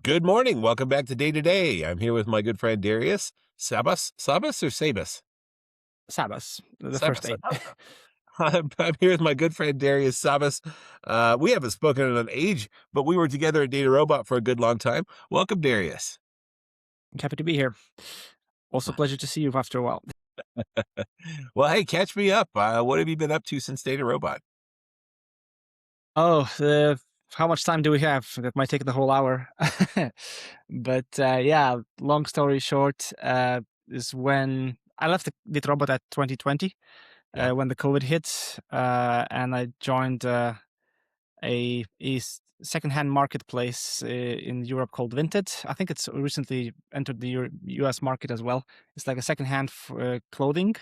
Good morning. Welcome back to Day to Day. I'm here with my good friend Darius Sabas. Sabas or Sabas? Sabas, the first Sabas. aid. I'm here with my good friend Darius Sabas. We haven't spoken in an age, but we were together at DataRobot for a good long time. Welcome, Darius. Happy to be here. Also, pleasure to see you after a while. Well, hey, catch me up. What have you been up to since DataRobot? Oh, how much time do we have? That might take the whole hour. But yeah, long story short, is when I left the robot at 2020, Yeah. when the COVID hit, and I joined a secondhand marketplace in Europe called Vinted. I think it's recently entered the US market as well. It's like a secondhand clothing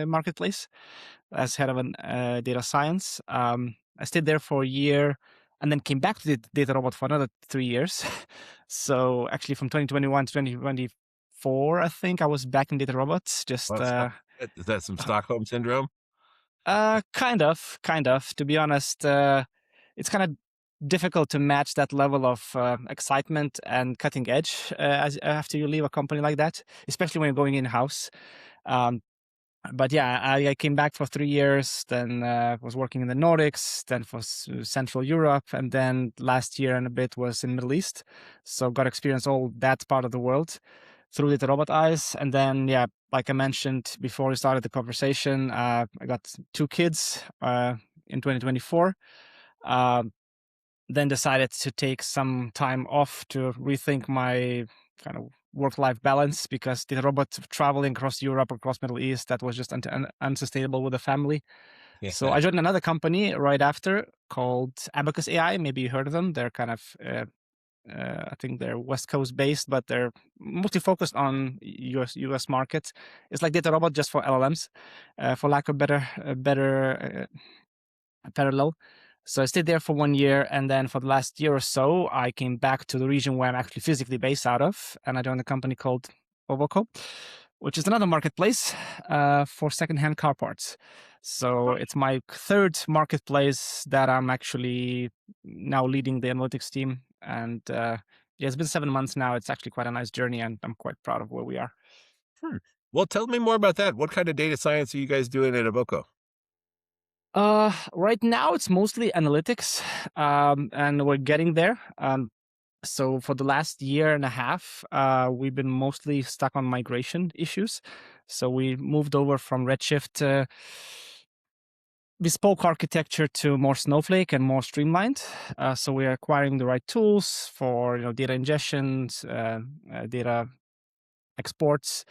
marketplace as head of an data science. I stayed there for a year and then came back to the DataRobot for another 3 years. So actually from 2021 to 2024, I think I was back in DataRobot, just Well, is that some Stockholm syndrome? kind of. To be honest, it's kind of difficult to match that level of excitement and cutting edge as after you leave a company like that, especially when you're going in house. Um, but yeah, I came back for 3 years, then was working in the Nordics, then for Central Europe, and then last year and a bit was in Middle East. So got experience all that part of the world through the robot eyes. And then, yeah, like I mentioned before we started the conversation, I got 2 kids in 2024. Uh, then decided to take some time off to rethink my kind of work-life balance because the robot traveling across Europe, across Middle East, that was just unsustainable with the family. So Yeah. I joined another company right after called Abacus AI. Maybe you heard of them. They're kind of I think they're West Coast based, but they're mostly focused on US market. It's like DataRobot just for LLMs, for lack of better parallel. So I stayed there for 1 year, and then for the last year or so, I came back to the region where I'm actually physically based out of, and I joined a company called Ovoco, which is another marketplace for secondhand car parts. So it's my third marketplace that I'm actually now leading the analytics team, and yeah, it's been 7 months now. It's actually quite a nice journey, and I'm quite proud of where we are. Hmm. Well, tell me more about that. What kind of data science are you guys doing at Avoco? Right now it's mostly analytics, and we're getting there. So for the last year and a half, we've been mostly stuck on migration issues. So we moved over from Redshift bespoke architecture to more Snowflake and more streamlined. So we're acquiring the right tools for data ingestions, data exports.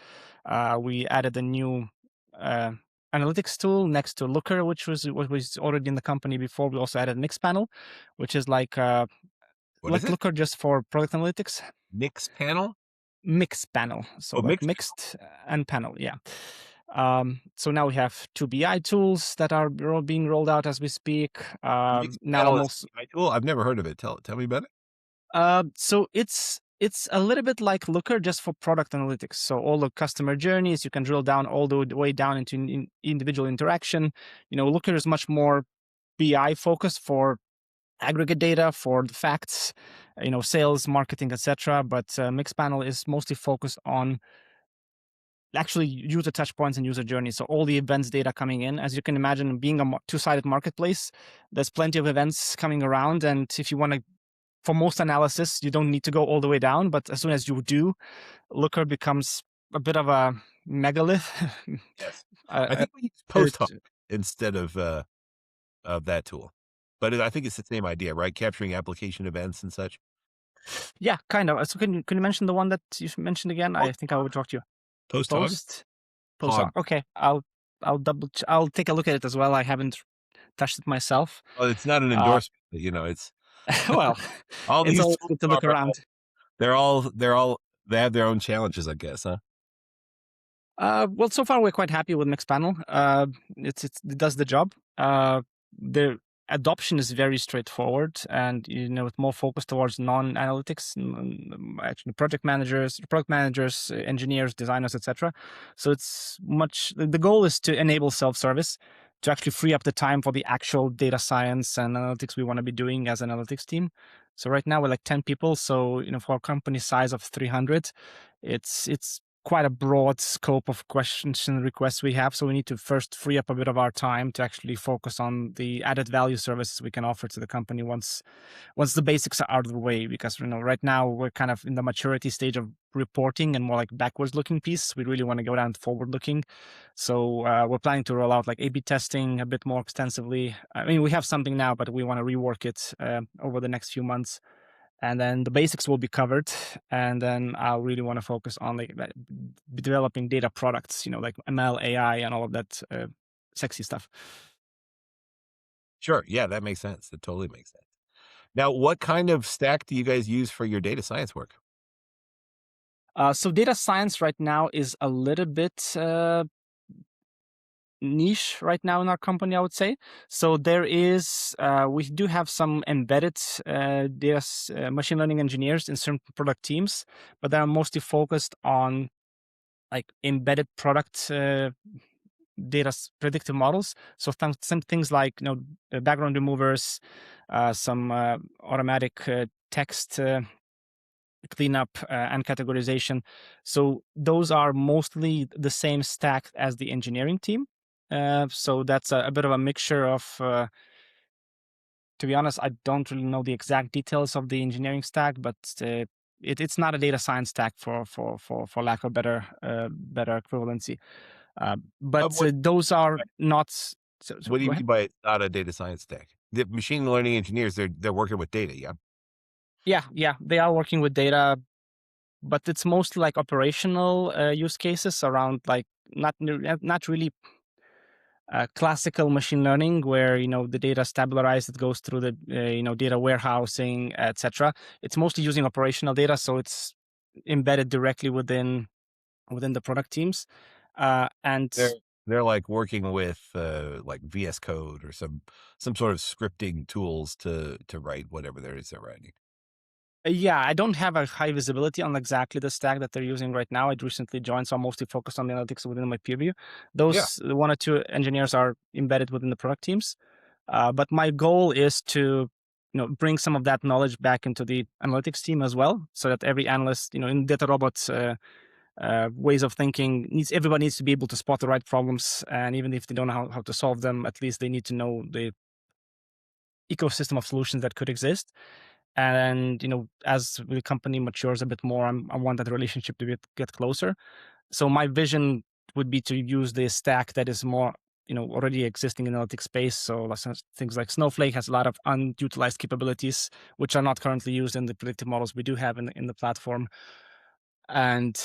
We added a new uh, analytics tool next to Looker, which was already in the company before. We also added Mixpanel, which is What is like it? Looker just for product analytics. Mix panel? Mixpanel, so Oh, like mix. mixed and panel, yeah. So now we have two BI tools that are being rolled out as we speak. Mix Now panel I'm is also a tool. I've never heard of it. Tell me about it. so it's a little bit like Looker just for product analytics. So all the customer journeys, you can drill down all the way down into individual interaction. Looker is much more BI focused for aggregate data, for the facts, sales, marketing, etc. But Mixpanel is mostly focused on actually user touch points and user journey. So all the events data coming in, as you can imagine, being a two-sided marketplace, there's plenty of events coming around. And if you want to, for most analysis, you don't need to go all the way down. But as soon as you do, Looker becomes a bit of a megalith. Yes. I uh, think we use post hoc instead of that tool, but I think it's the same idea, right? Capturing application events and such. yeah, kind of. So can you mention the one that you mentioned again? I Post think I would talk to you. post hog. Post post Hog. hoc. Okay, I'll take a look at it as well. I haven't touched it myself. Well, it's not an Uh, endorsement, but, it's well, all it's these always tools good to look around. they have their own challenges, I guess, huh? Well, so far we're quite happy with Mixpanel. It does the job. The adoption is very straightforward, and it's more focused towards non-analytics, actually project managers, product managers, engineers, designers, etc. So it's much. The goal is to enable self-service, to actually free up the time for the actual data science and analytics we want to be doing as an analytics team. So right now we're like 10 people. So, for a company size of 300, it's quite a broad scope of questions and requests we have. So we need to first free up a bit of our time to actually focus on the added value services we can offer to the company once the basics are out of the way. Because right now we're kind of in the maturity stage of reporting and more like backwards looking piece. We really want to go down forward looking. So we're planning to roll out like A/B testing a bit more extensively. I mean, we have something now, but we want to rework it over the next few months, and then the basics will be covered. And then I really want to focus on like developing data products, like ML, AI, and all of that sexy stuff. Sure. Yeah, that makes sense. That totally makes sense. Now, what kind of stack do you guys use for your data science work? So data science right now is a little bit niche right now in our company, I would say. So there is, we do have some embedded machine learning engineers in certain product teams, but they are mostly focused on like embedded product predictive models. So some things like background removers, some automatic text cleanup and categorization. So those are mostly the same stack as the engineering team. So that's a bit of a mixture of. To be honest, I don't really know the exact details of the engineering stack, but it's not a data science stack for lack of better equivalency. But What those are not. So What do you go ahead. mean by it's not a data science stack? The machine learning engineers, they're working with data, yeah? Yeah, they are working with data, but it's mostly like operational use cases around like not really classical machine learning where the data stabilized, it goes through the data warehousing, etc. It's mostly using operational data, so it's embedded directly within the product teams, and They're they're like working with like VS Code or some sort of scripting tools to write whatever there is they're writing. yeah, I don't have a high visibility on exactly the stack that they're using right now. I recently joined, so I'm mostly focused on the analytics within my peer view. Yeah. Those one or two engineers are embedded within the product teams. But my goal is to bring some of that knowledge back into the analytics team as well, so that every analyst, in DataRobot's ways of thinking, everybody needs to be able to spot the right problems, and even if they don't know how to solve them, at least they need to know the ecosystem of solutions that could exist. And as the company matures a bit more, I want that relationship to get closer. So my vision would be to use this stack that is more already existing in analytics space. So things like Snowflake has a lot of unutilized capabilities which are not currently used in the predictive models we do have in the platform. And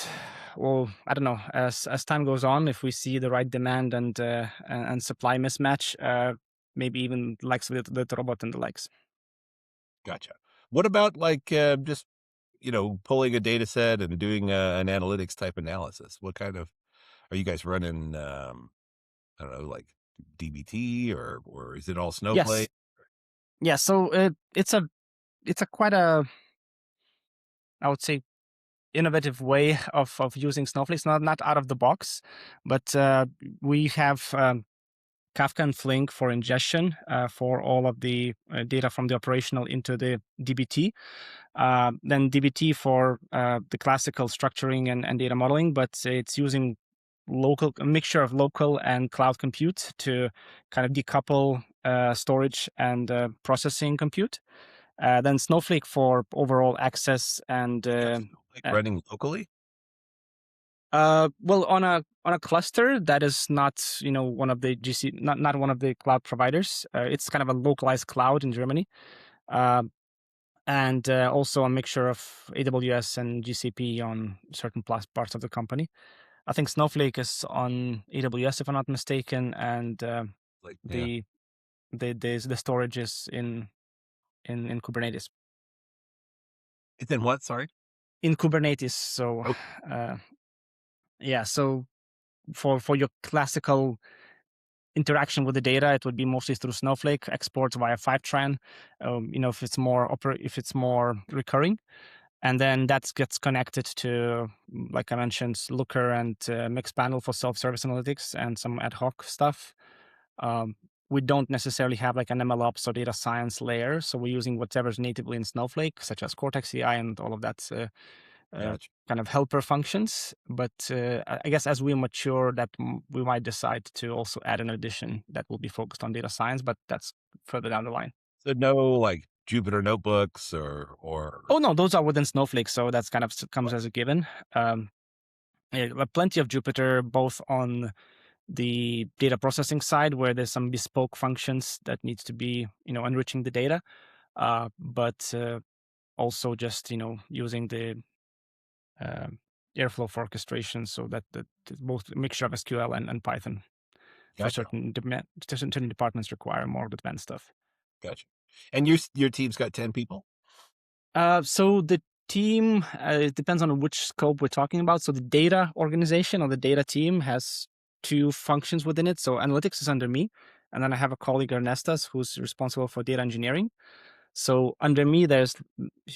well, I don't know, as time goes on, if we see the right demand and supply mismatch, maybe even likes with the robot and the likes. Gotcha. What about like just pulling a data set and doing an analytics type analysis? What kind of are you guys running? I don't know, like DBT or is it all Yes. Snowflake? Yeah, so it's a quite a, I would say, innovative way of using Snowflake. It's not out of the box, but we have Kafka and Flink for ingestion for all of the data from the operational into the DBT. Then DBT for the classical structuring and data modeling, but it's using a mixture of local and cloud compute to kind of decouple storage and processing compute. Then Snowflake for overall access and You have Snowflake uh, running locally? well, on a cluster that is not one of the not one of the cloud providers. It's kind of a localized cloud in Germany, uh, and also a mixture of AWS and GCP on certain parts of the company. I think Snowflake is on AWS if I'm not mistaken, and Like, yeah. the the storage is in Kubernetes. It's in what? Sorry. In Kubernetes, so Oh, uh, yeah, so for your classical interaction with the data, it would be mostly through Snowflake exports via Fivetran. If it's more recurring, and then that gets connected to, like I mentioned, Looker and Mixpanel for self-service analytics and some ad hoc stuff. Um, we don't necessarily have like an MLOps or data science layer. So we're using whatever's natively in Snowflake, such as Cortex AI and all of that Gotcha. kind of helper functions. But I guess as we mature, that we might decide to also add an addition that will be focused on data science, but that's further down the line. So no like Jupyter notebooks or Oh no, those are within Snowflake, so that's kind of comes right. as a given. Yeah, but plenty of Jupyter, both on the data processing side, where there's some bespoke functions that needs to be, enriching the data, but also just using the um, Airflow for orchestration, so that both a mixture of SQL and Python for Gotcha. certain departments require more advanced stuff. Gotcha. And your team's got 10 people? So the team, it depends on which scope we're talking about. So the data organization or the data team has two functions within it. So analytics is under me, and then I have a colleague Ernestas who's responsible for data engineering. So under me, there's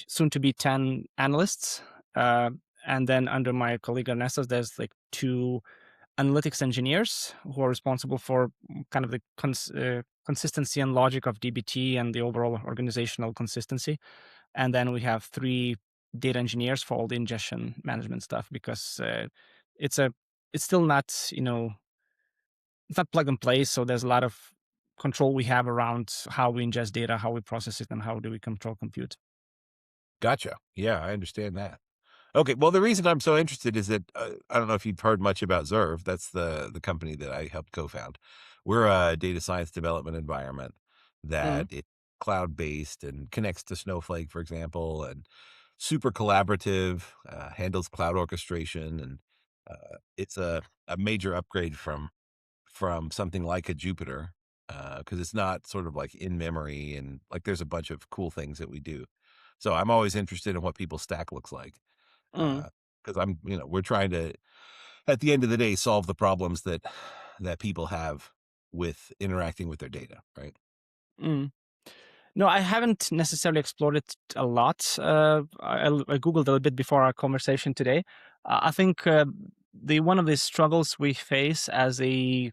soon to be 10 analysts. Uh, and then under my colleague Ernestas, there's like two analytics engineers who are responsible for kind of the consistency and logic of DBT and the overall organizational consistency. And then we have three data engineers for all the ingestion management stuff, because it's a it's still not it's not plug and play. So there's a lot of control we have around how we ingest data, how we process it, and how do we control compute. Gotcha. Yeah, I understand that. Okay, well, the reason I'm so interested is that, I don't know if you've heard much about Zerv. That's the company that I helped co-found. We're a data science development environment Mm, that is cloud-based and connects to Snowflake, for example, and super collaborative, handles cloud orchestration, and, it's a major upgrade from something like a Jupyter, because it's not sort of like in memory and, like, there's a bunch of cool things that we do. So I'm always interested in what people's stack looks like. mm, Because we're trying to, at the end of the day, solve the problems that people have with interacting with their data, right? mm. No, I haven't necessarily explored it a lot. I googled a little bit before our conversation today. I think the one of the struggles we face as a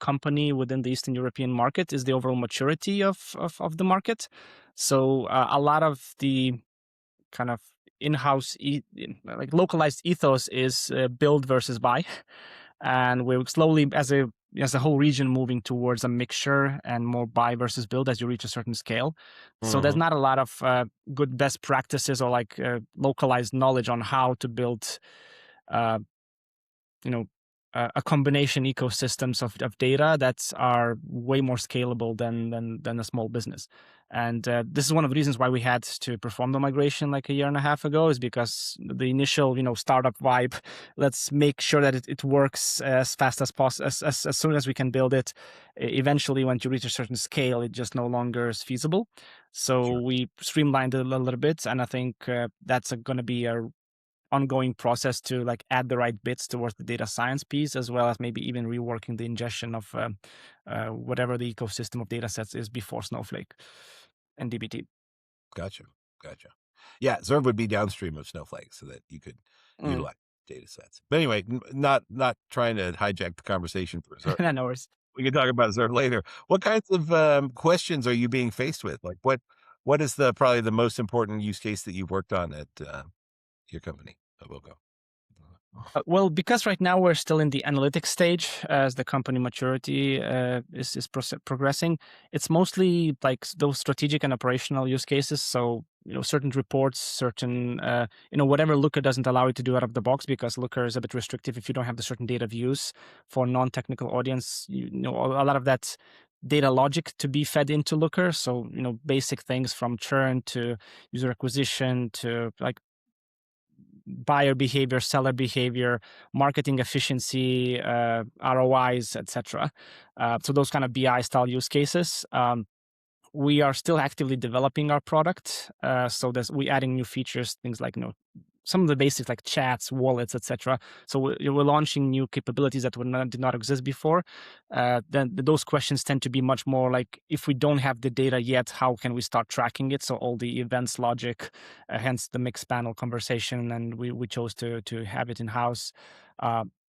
company within the Eastern European market is the overall maturity of the market. So a lot of the kind of in-house like localized ethos is build versus buy, and we're slowly as a whole region moving towards a mixture and more buy versus build as you reach a certain scale. So there's Mhm. not a lot of good best practices or like localized knowledge on how to build uh, you know a combination ecosystems of data that are way more scalable than a small business. And this is one of the reasons why we had to perform the migration like a year and a half ago, is because the initial startup vibe, let's make sure that it works as fast as possible, as soon as we can build it. Eventually, when you reach a certain scale, it just no longer is feasible. So Sure. we streamlined it a little bit, and I think that's going to be a ongoing process to like add the right bits towards the data science piece, as well as maybe even reworking the ingestion of whatever the ecosystem of data sets is before Snowflake and DBT. Gotcha. Gotcha. Yeah, Zerv would be downstream of Snowflake so that you could Mm. utilize data sets. But anyway, not trying to hijack the conversation for Zerv. No worries. We can talk about Zerv later. What kinds of, questions are you being faced with? Like, what is probably the most important use case that you've worked on at, your company? I will go. Well, because right now we're still in the analytics stage as the company maturity is progressing, it's mostly like those strategic and operational use cases. So, certain reports, certain, whatever Looker doesn't allow you to do out of the box, because Looker is a bit restrictive if you don't have the certain data views for non-technical audience. A lot of that data logic to be fed into Looker. So, basic things from churn to user acquisition to like buyer behavior, seller behavior, marketing efficiency, ROIs, etc. So those kind of BI style use cases. We are still actively developing our product. So we adding new features, things like some of the basics like chats, wallets, etc. So we're launching new capabilities that did not exist before. Then those questions tend to be much more like, if we don't have the data yet, how can we start tracking it? So all the events logic, hence the mixed panel conversation, and we chose to have it in house.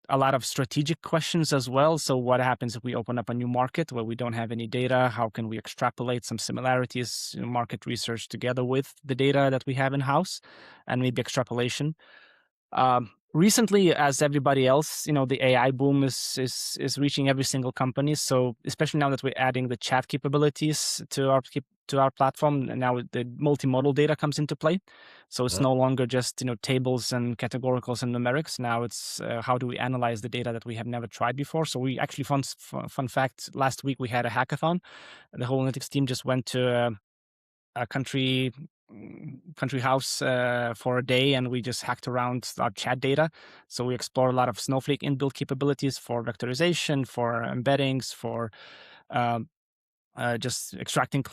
a lot of strategic questions as well. So what happens if we open up a new market where we don't have any data? How can we extrapolate some similarities, market research together with the data that we have in house, and maybe extrapolation? Recently, as everybody else, the AI boom is reaching every single company. So especially now that we're adding the chat capabilities to our platform, and now the multimodal data comes into play. So it's Uh-huh. no longer just tables and categoricals and numerics. Now it's how do we analyze the data that we have never tried before. So we actually fun fact, last week we had a hackathon. The whole analytics team just went to a country house for a day, and we just hacked around our chat data. So we explore a lot of Snowflake inbuilt capabilities for vectorization, for embeddings, for um, just extracting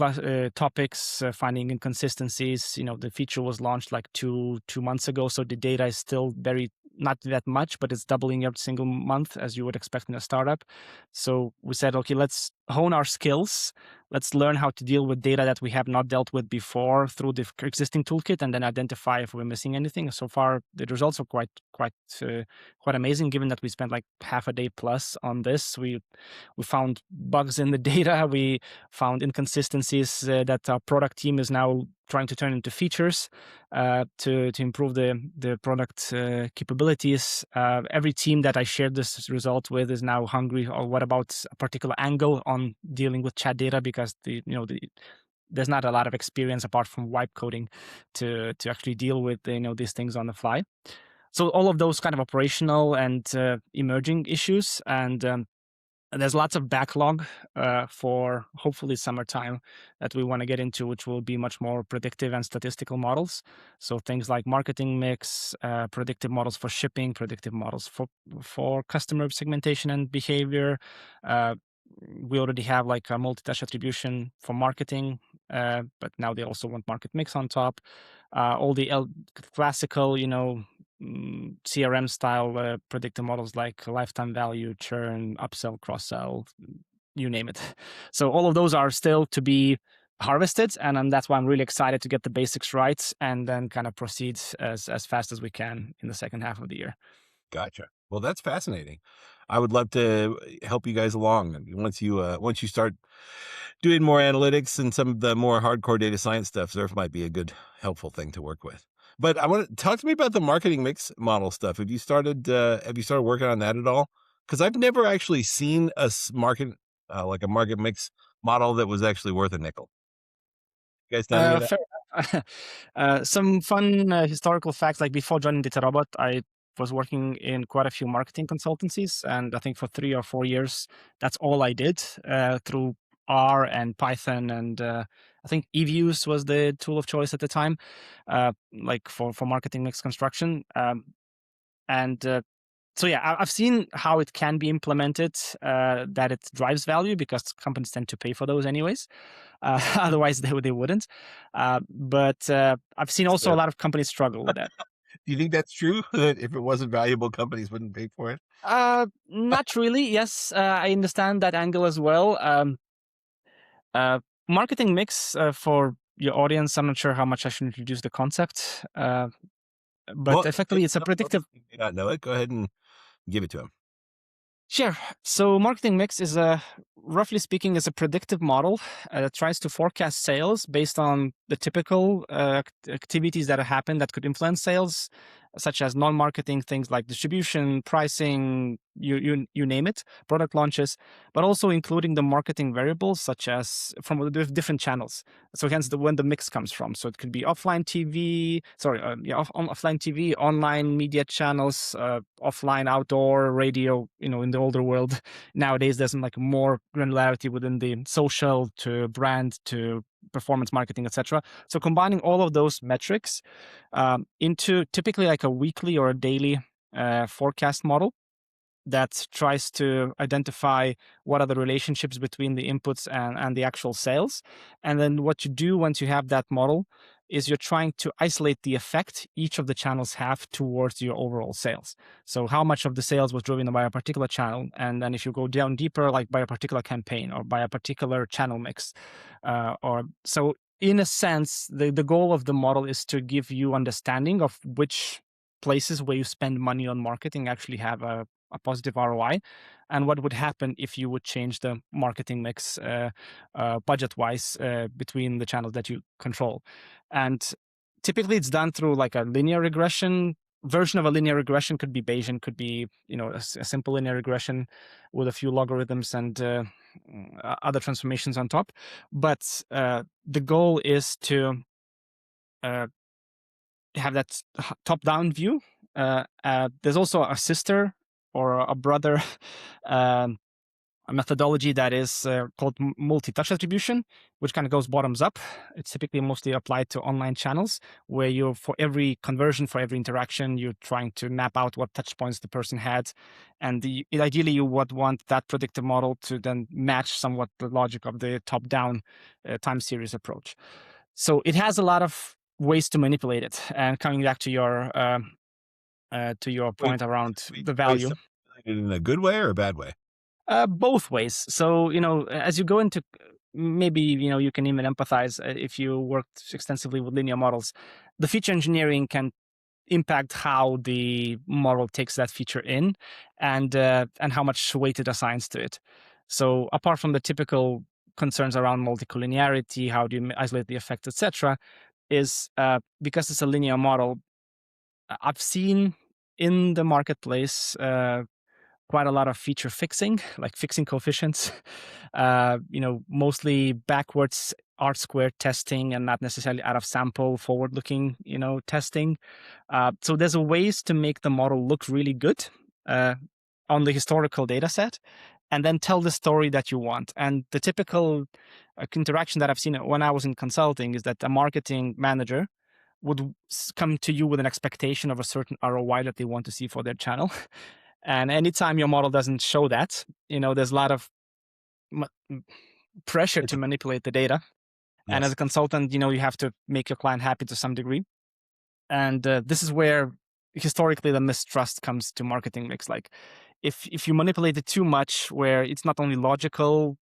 topics, finding inconsistencies. The feature was launched like two months ago, so the data is still very not that much, but it's doubling every single month as you would expect in a startup. So we said, okay, let's hone our skills. Let's learn how to deal with data that we have not dealt with before through the existing toolkit, and then identify if we're missing anything. So far, the results are quite amazing. Given that we spent like half a day plus on this, we found bugs in the data. We found inconsistencies that our product team is now trying to turn into features to improve the product capabilities. Every team that I shared this result with is now hungry. Or what about a particular angle on dealing with chat data? Because there's not a lot of experience apart from wipe coding to actually deal with these things on the fly. So all of those kind of operational and emerging issues, and there's lots of backlog for hopefully summertime that we want to get into, which will be much more predictive and statistical models. So things like marketing mix, predictive models for shipping, predictive models for customer segmentation and behavior. Uh, we already have like a multi-touch attribution for marketing, but now they also want market mix on top. All the classical, CRM style predictive models like lifetime value, churn, upsell, cross sell, you name it. So all of those are still to be harvested, and that's why I'm really excited to get the basics right and then kind of proceed as fast as we can in the second half of the year. Gotcha. Well, that's fascinating. I would love to help you guys along. And once you start doing more analytics and some of the more hardcore data science stuff, Surf might be a good helpful thing to work with. But I want to talk to me about the marketing mix model stuff. Have you started working on that at all? Because I've never actually seen market like a market mix model that was actually worth a nickel. You guys done any of that? Fair enough. Some fun historical facts. Like before joining DataRobot, I was working in quite a few marketing consultancies, and I think for 3 or 4 years, that's all I did through R and Python, and I think eViews was the tool of choice at the time, like for marketing mix construction. And So yeah, I've seen how it can be implemented, that it drives value because companies tend to pay for those anyways. Otherwise, they wouldn't. But I've seen also a So, lot of companies struggle with that. do you think that's true? That if it wasn't valuable, companies wouldn't pay for it? Not really. Yes, I understand that angle as well. Uh, Marketing mix for your audience. I'm not sure how much I should introduce the concept, but Well, effectively, maybe it's a some folks predictive. may not know it. Go ahead and give it to them. Sure. So marketing mix is roughly speaking, is a predictive model that tries to forecast sales based on the typical activities that happen that could influence sales, such as non-marketing things like distribution, pricing, you name it, product launches, but also including the marketing variables such as from the different channels. So hence when the mix comes from. So it could be offline TV, offline TV, online media channels, offline outdoor radio. In the older world nowadays, there's like more granularity within the social to brand to performance marketing, etc. So combining all of those metrics into typically like a weekly or a daily forecast model that tries to identify what are the relationships between the inputs and the actual sales. And then what you do once you have that model is you're trying to isolate the effect each of the channels have towards your overall sales. So how much of the sales was driven by a particular channel, and then if you go down deeper, like by a particular campaign or by a particular channel mix, or so. In a sense, the goal of the model is to give you understanding of which places where you spend money on marketing actually have a positive ROI, and what would happen if you would change the marketing mix budget wise between the channels that you control. And typically it's done through like a linear regression version of a linear regression. Could be Bayesian, could be a simple linear regression with a few logarithms and other transformations on top. But the goal is to uh, have that top-down view. There's also a sister or a brother um, a methodology that is called multi-touch attribution, which kind of goes bottoms up. It's typically mostly applied to online channels, where you, for every conversion, for every interaction, you're trying to map out what touch points the person had, and ideally you would want that predictive model to then match somewhat the logic of the top-down time series approach. So it has a lot of ways to manipulate it. And coming back to your Wait, point around wait, the wait, value, so in a good way or a bad way? both ways. So, as you go into, maybe, you can even empathize if you worked extensively with linear models. The feature engineering can impact how the model takes that feature in, and how much weight it assigns to it. So, apart from the typical concerns around multicollinearity, how do you isolate the effect, etc., is because it's a linear model. I've seen in the marketplace quite a lot of feature fixing, like fixing coefficients, mostly backwards R squared testing and not necessarily out of sample forward looking, testing. So there's a ways to make the model look really good uh, on the historical data set, and then tell the story that you want. And the typical interaction that I've seen when I was in consulting is that a marketing manager would come to you with an expectation of a certain ROI that they want to see for their channel. And anytime your model doesn't show that, there's a lot of pressure It's to manipulate the data. And as a yes. consultant, you have to make your client happy to some degree. And this is where historically the mistrust comes to marketing mix. Like, if you manipulate it too much, where it's not only logical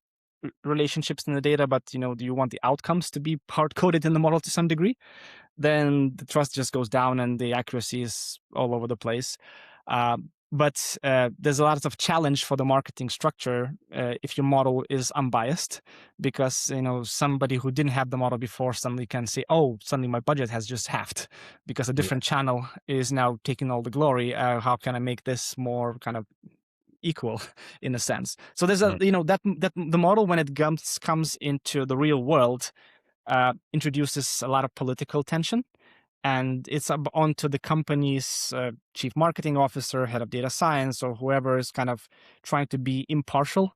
relationships in the data, but do you want the outcomes to be hard coded in the model to some degree, then the trust just goes down and the accuracy is all over the place. But there's a lot of challenge for the marketing structure if your model is unbiased, because somebody who didn't have the model before suddenly can say, "Oh, suddenly my budget has just halved because a Yeah. different channel is now taking all the glory. How can I make this more kind of equal in a sense?" So there's a Mm. that the model, when it comes into the real world, introduces a lot of political tension, and it's up onto the company's chief marketing officer, head of data science, or whoever is kind of trying to be impartial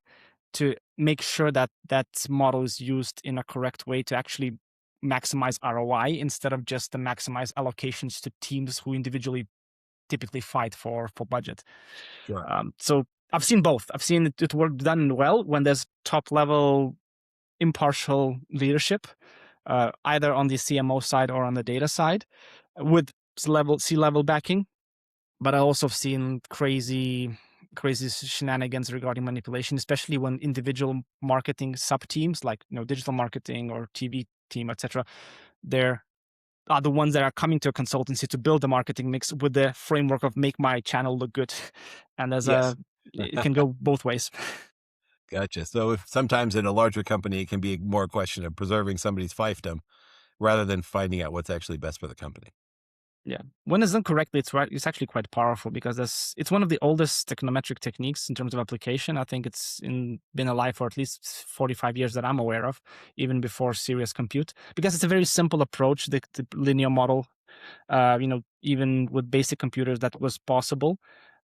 to make sure that that model is used in a correct way to actually maximize ROI, instead of just to maximize allocations to teams who individually typically fight for budget. Sure. So I've seen both. I've seen it work done well when there's top level impartial leadership, either on the CMO side or on the data side, with C-level backing. But I also have seen crazy shenanigans regarding manipulation, especially when individual marketing sub teams, like digital marketing or TV team, etc., they're are the ones that are coming to a consultancy to build the marketing mix with the framework of make my channel look good, and Yes. it can go both ways. Gotcha. So if sometimes in a larger company, it can be more a question of preserving somebody's fiefdom rather than finding out what's actually best for the company. Yeah, when it's done correctly, it's right. It's actually quite powerful, because it's one of the oldest econometric techniques in terms of application. I think been alive for at least 45 years that I'm aware of, even before serious compute, because it's a very simple approach. The linear model, even with basic computers, that was possible.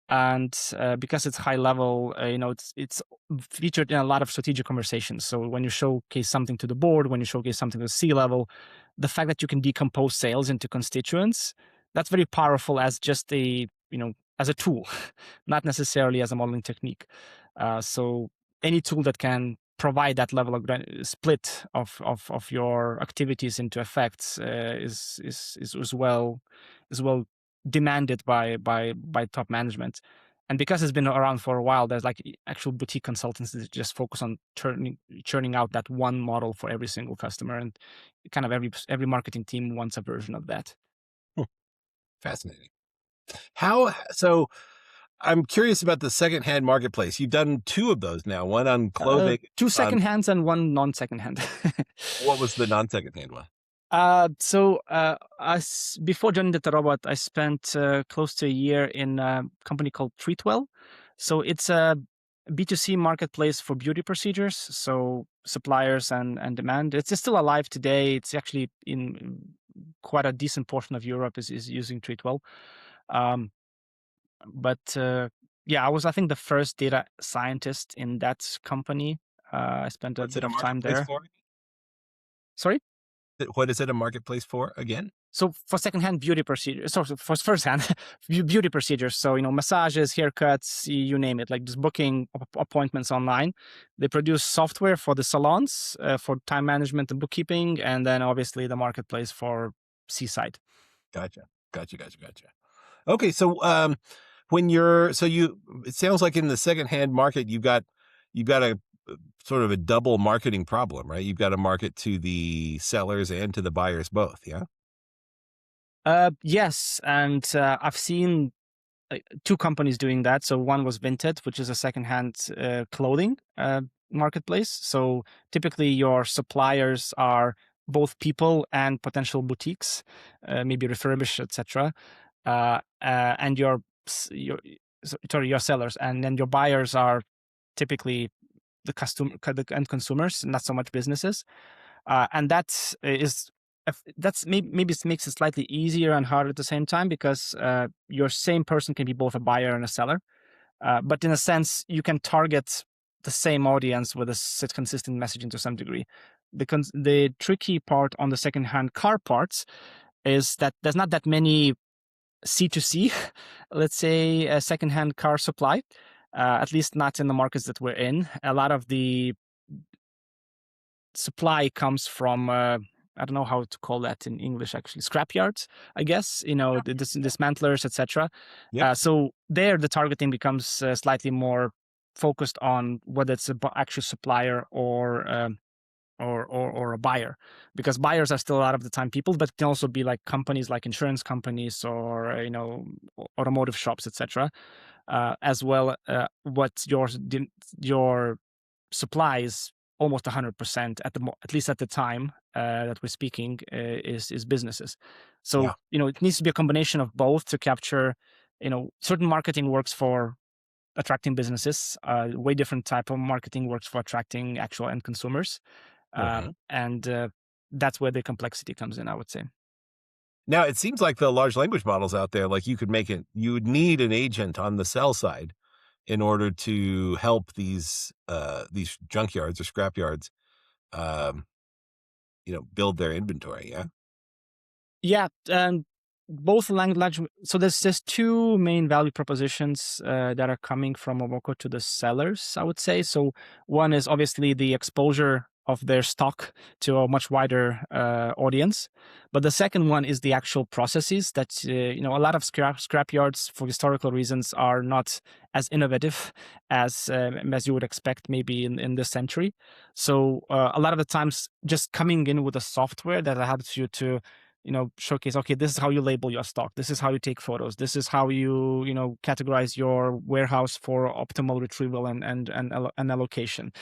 And because it's high level, it's featured in a lot of strategic conversations. So when you showcase something to the board, when you showcase something to the C level, the fact that you can decompose sales into constituents, that's very powerful as just as a tool, not necessarily as a modeling technique. So any tool that can provide that level of split of your activities into effects is well demanded by top management. And because it's been around for a while, there's like actual boutique consultants that just focus on churning out that one model for every single customer, and kind of every marketing team wants a version of that. Hmm. Fascinating. How so I'm curious about the secondhand marketplace. You've done 2 of those now, one on clothing Two on second hands and one non-second hand. what was the non-secondhand one? Before joining DataRobot, I spent close to a year in a company called Treatwell. So it's a B2C marketplace for beauty procedures. So suppliers and demand. It's still alive today. It's actually in quite a decent portion of Europe is using Treatwell. Um, but yeah, I was, I think, the first data scientist in that company. I spent a What's it bit a of time marketplace there. for? Sorry? What is it a marketplace for again? So for secondhand beauty procedures, so for firsthand beauty procedures, so massages, haircuts, you name it, like just booking appointments online. They produce software for the salons, for time management and bookkeeping, and then obviously the marketplace for seaside. Gotcha. Gotcha. Okay, so, when you're so you it sounds like in the secondhand market, you've got a sort of a double marketing problem, right? You've got to market to the sellers and to the buyers both, yeah? Yes, and I've seen two companies doing that. So one was Vinted, which is a secondhand clothing marketplace. So typically your suppliers are both people and potential boutiques, maybe refurbished, etc. And your sellers, and then your buyers are typically the end consumers, not so much businesses. And that's maybe it makes it slightly easier and harder at the same time, because your same person can be both a buyer and a seller. But in a sense, you can target the same audience with a consistent messaging to some degree. The tricky part on the secondhand car parts is that there's not that many C2C, let's say, secondhand car supply, at least not in the markets that we're in. A lot of the supply comes from I don't know how to call that in English, actually, scrapyards, I guess, Yeah. the dismantlers, etc. Yep. So there the targeting becomes slightly more focused on whether it's a actual supplier or a buyer, because buyers are still a lot of the time people, but it can also be like companies like insurance companies or automotive shops, etc. As well, what your supply is almost 100% at least at the time that we're speaking, is businesses. So Yeah. it needs to be a combination of both to capture. Certain marketing works for attracting businesses. Way different type of marketing works for attracting actual end consumers, Mhm. and that's where the complexity comes in, I would say. Now, it seems like the large language models out there, like, you would need an agent on the sell side in order to help these junkyards or scrapyards, um, build their inventory, yeah? Yeah, and both language. So there's two main value propositions that are coming from Momoko to the sellers, I would say. So one is obviously the exposure of their stock to a much wider audience, but the second one is the actual processes that a lot of scrap yards, for historical reasons, are not as innovative as you would expect maybe in this century. So a lot of the times, just coming in with a software that helps you to showcase, okay, this is how you label your stock, this is how you take photos, this is how you categorize your warehouse for optimal retrieval and allocation,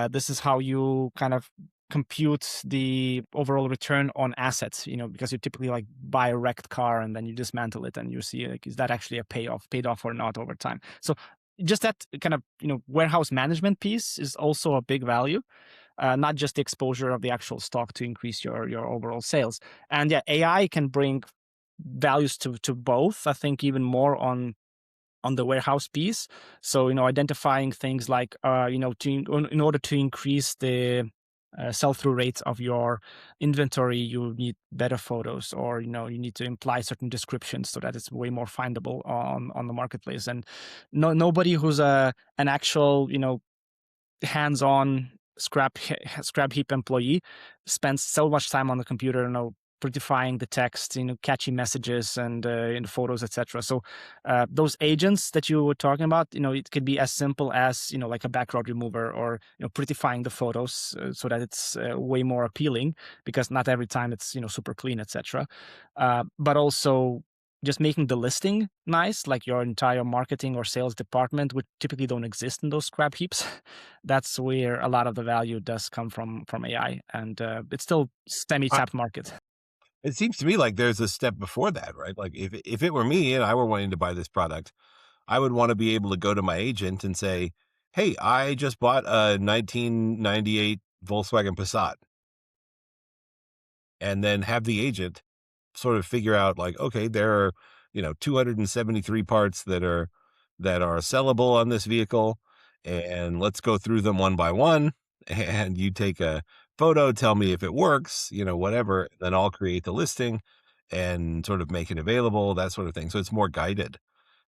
this is how you kind of compute the overall return on assets, because you typically like buy a wrecked car and then you dismantle it and you see, like, is that actually a paid off or not over time. So just that kind of warehouse management piece is also a big value, not just the exposure of the actual stock to increase your overall sales. And yeah, AI can bring values to both. I think even more on the warehouse piece. So identifying things like in order to increase the sell-through rate of your inventory, you need better photos, or you need to imply certain descriptions so that it's way more findable on the marketplace. And nobody who's an actual hands-on scrap heap employee spends so much time on the computer, prettifying the text, catchy messages and in photos, etc. So those agents that you were talking about, it could be as simple as like a background remover, or prettifying the photos so that it's way more appealing, because not every time it's super clean, etc. But also just making the listing nice, like your entire marketing or sales department, which typically don't exist in those scrap heaps. That's where a lot of the value does come from AI, and it's still I, semi-tapped market. it seems to me like there's a step before that, right? Like if it were me and I were wanting to buy this product, I would want to be able to go to my agent and say, "Hey, I just bought a 1998 Volkswagen Passat," and then have the agent sort of figure out like, okay, there are, 273 parts that are sellable on this vehicle, and let's go through them one by one. And you take a photo, tell me if it works, whatever. Then I'll create the listing and sort of make it available, that sort of thing. So it's more guided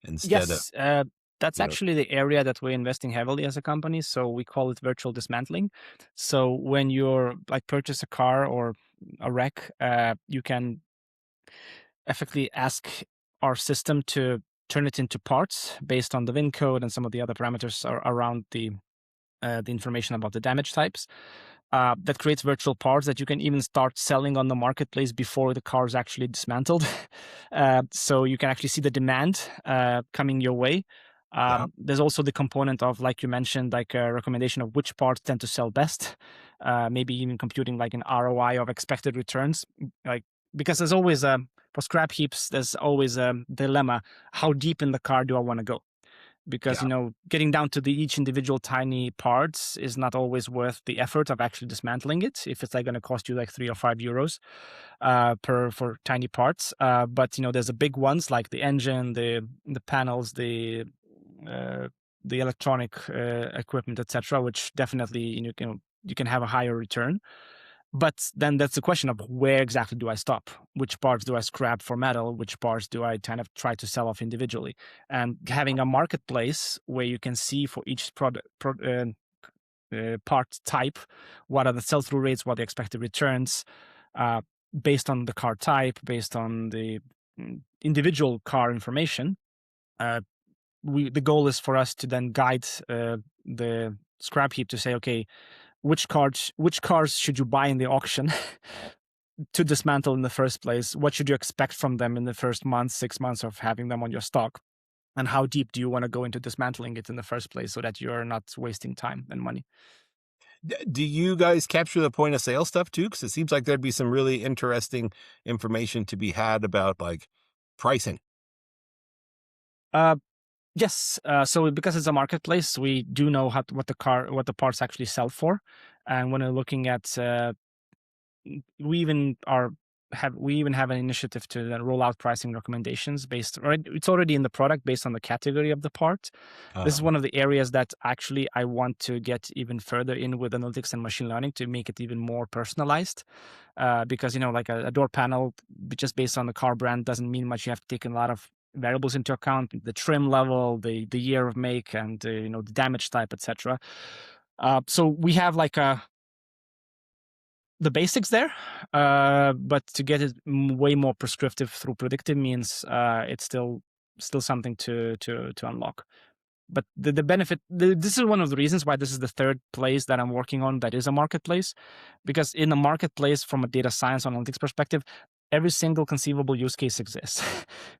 instead of, Yes, that's you know, actually the area that we're investing heavily as a company. So we call it virtual dismantling. So when you're like purchase a car or a wreck, you can effectively ask our system to turn it into parts based on the VIN code and some of the other parameters around the information about the damage types. That creates virtual parts that you can even start selling on the marketplace before the car is actually dismantled. So you can actually see the demand coming your way. yeah, There's also the component of, like you mentioned, like a recommendation of which parts tend to sell best. Maybe even computing like an ROI of expected returns. Like because there's always for scrap heaps, there's always a dilemma: how deep in the car do I want to go? Because yeah, getting down to the each individual tiny parts is not always worth the effort of actually dismantling it if it's like going to cost you like 3 or 5 euros per for tiny parts. But there's the big ones like the engine, the panels, uh, the electronic equipment, etc., which definitely you can have a higher return. But then that's the question of where exactly do I stop? Which parts do I scrap for metal? Which parts do I kind of try to sell off individually? And having a marketplace where you can see for each part type what are the sell-through rates, what are the expected returns, uh, based on the car type, based on the individual car information. Uh, the goal is for us to then guide the scrap heap to say, okay, which cars should you buy in the auction to dismantle in the first place? What should you expect from them in the first month, 6 months of having them on your stock? And how deep do you want to go into dismantling it in the first place so that you're not wasting time and money? Do you guys capture the point of sale stuff too? Because it seems like there'd be some really interesting information to be had about like pricing. Uh, yes. So because it's a marketplace, we do know what the parts actually sell for, and when we're looking at we even are we even have an initiative to then roll out pricing recommendations based, right, it's already in the product based on the category of the part. This is Uh, one of the areas that actually I want to get even further in with analytics and machine learning to make it even more personalized. Because like a door panel just based on the car brand doesn't mean much. You have to take a lot of variables into account: the trim level, the year of make, and the damage type, etc. So we have like the basics there, but to get it way more prescriptive through predictive means it's still something to unlock. But the benefit, this is one of the reasons why this is the third place that I'm working on that is a marketplace, because in a marketplace from a data science analytics perspective, every single conceivable use case exists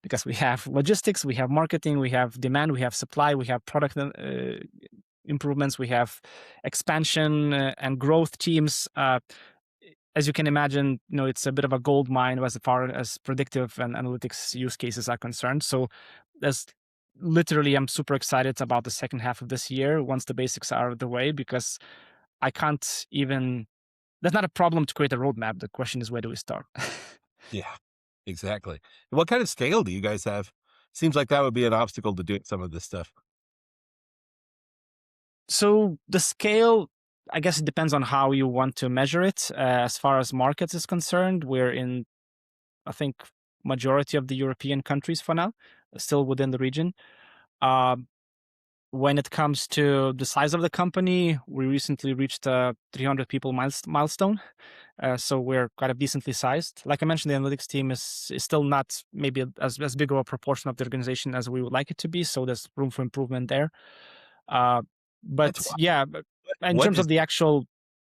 because we have logistics, we have marketing, we have demand, we have supply, we have product improvements, we have expansion and growth teams. As you can imagine, it's a bit of a gold mine as far as predictive and analytics use cases are concerned. So there's literally, I'm super excited about the second half of this year once the basics are out of the way, because I can't even, that's not a problem to create a roadmap. The question is, where do we start? yeah, exactly. What kind of scale do you guys have? Seems like that would be an obstacle to doing some of this stuff. So the scale, I guess it depends on how you want to measure it. As far as markets is concerned, we're in, I think, majority of the European countries for now, still within the region. Um, when it comes to the size of the company, we recently reached a 300 people milestone. So we're quite a decently sized. Like I mentioned, the analytics team is still not maybe as big of a proportion of the organization as we would like it to be. So there's room for improvement there. Uh, That's but wild. yeah, in What terms is of the actual,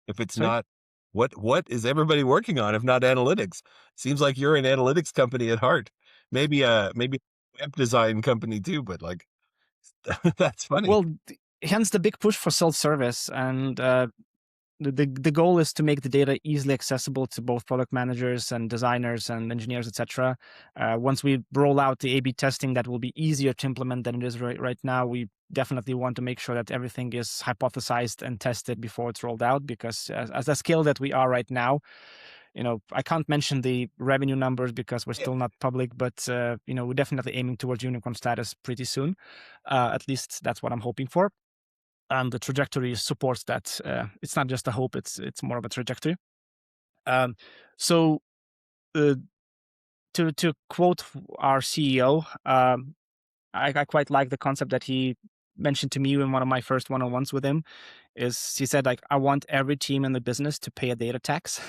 if it's sorry. not what is everybody working on if not analytics? Seems like you're an analytics company at heart. maybe a web design company too, but like that's funny. Well, hence the big push for self-service, and the goal is to make the data easily accessible to both product managers and designers and engineers, etc. Once we roll out the A/B testing, that will be easier to implement than it is right now. We definitely want to make sure that everything is hypothesized and tested before it's rolled out, because as a scale that we are right now, I can't mention the revenue numbers because we're Yeah. still not public, but we're definitely aiming towards unicorn status pretty soon. At least that's what I'm hoping for, and the trajectory supports that. It's not just a hope; it's more of a trajectory. Um, so uh, to quote our CEO, I quite like the concept that he mentioned to me in one of my first one-on-ones with him. Is he said, like, I want every team in the business to pay a data tax.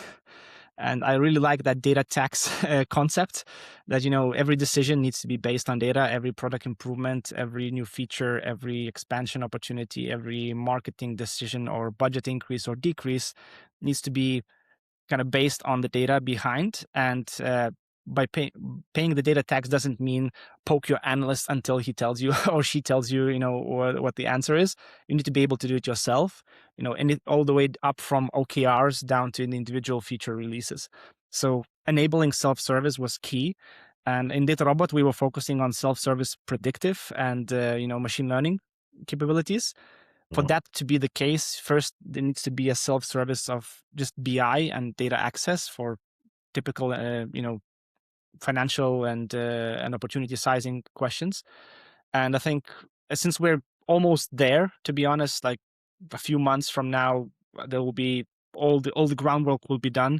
And I really like that data tax concept, that every decision needs to be based on data. Every product improvement, every new feature, every expansion opportunity, every marketing decision or budget increase or decrease needs to be kind of based on the data behind. And by paying the data tax doesn't mean poke your analyst until he tells you or she tells you, what the answer is. You need to be able to do it yourself, and it all the way up from OKRs down to the individual feature releases. So enabling self-service was key. And in DataRobot, we were focusing on self-service predictive and machine learning capabilities. For Mhm. that to be the case, first there needs to be a self-service of just BI and data access for typical, financial and opportunity sizing questions. And I think since we're almost there, to be honest, like a few months from now, there will be all the groundwork will be done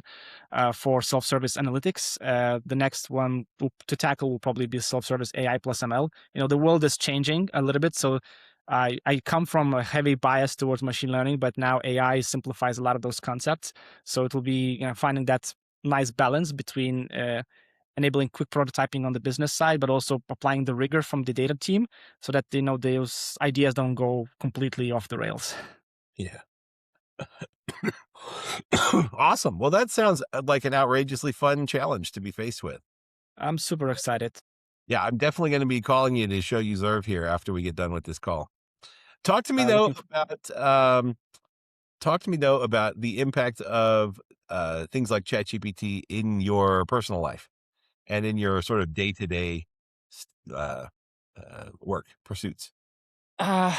for self-service analytics. The next one to tackle will probably be self-service AI plus ML. The world is changing a little bit, so I come from a heavy bias towards machine learning, but now AI simplifies a lot of those concepts. So it will be finding that nice balance between enabling quick prototyping on the business side, but also applying the rigor from the data team so that those ideas don't go completely off the rails. Yeah. Awesome. Well, that sounds like an outrageously fun challenge to be faced with. I'm super excited. Yeah, I'm definitely going to be calling you to show you Zerv here after we get done with this call. Talk to me though Looking about the impact of things like ChatGPT in your personal life and in your sort of day to day work pursuits. uh,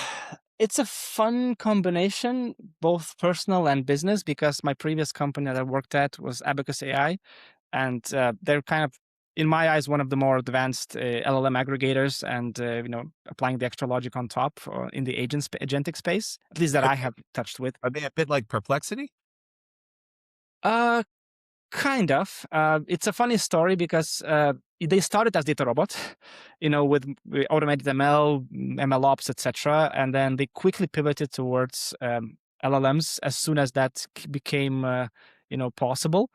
it's a fun combination, both personal and business, because my previous company that I worked at was Abacus AI, and they're kind of, in my eyes, one of the more advanced LLM aggregators, and applying the extra logic on top in the agentic space, at least that I have touched with. Are they a bit like Perplexity? Uh, Kind of. It's a funny story because they started as DataRobot, with automated ML, ML ops, etc., and then they quickly pivoted towards LLMs as soon as that became, possible.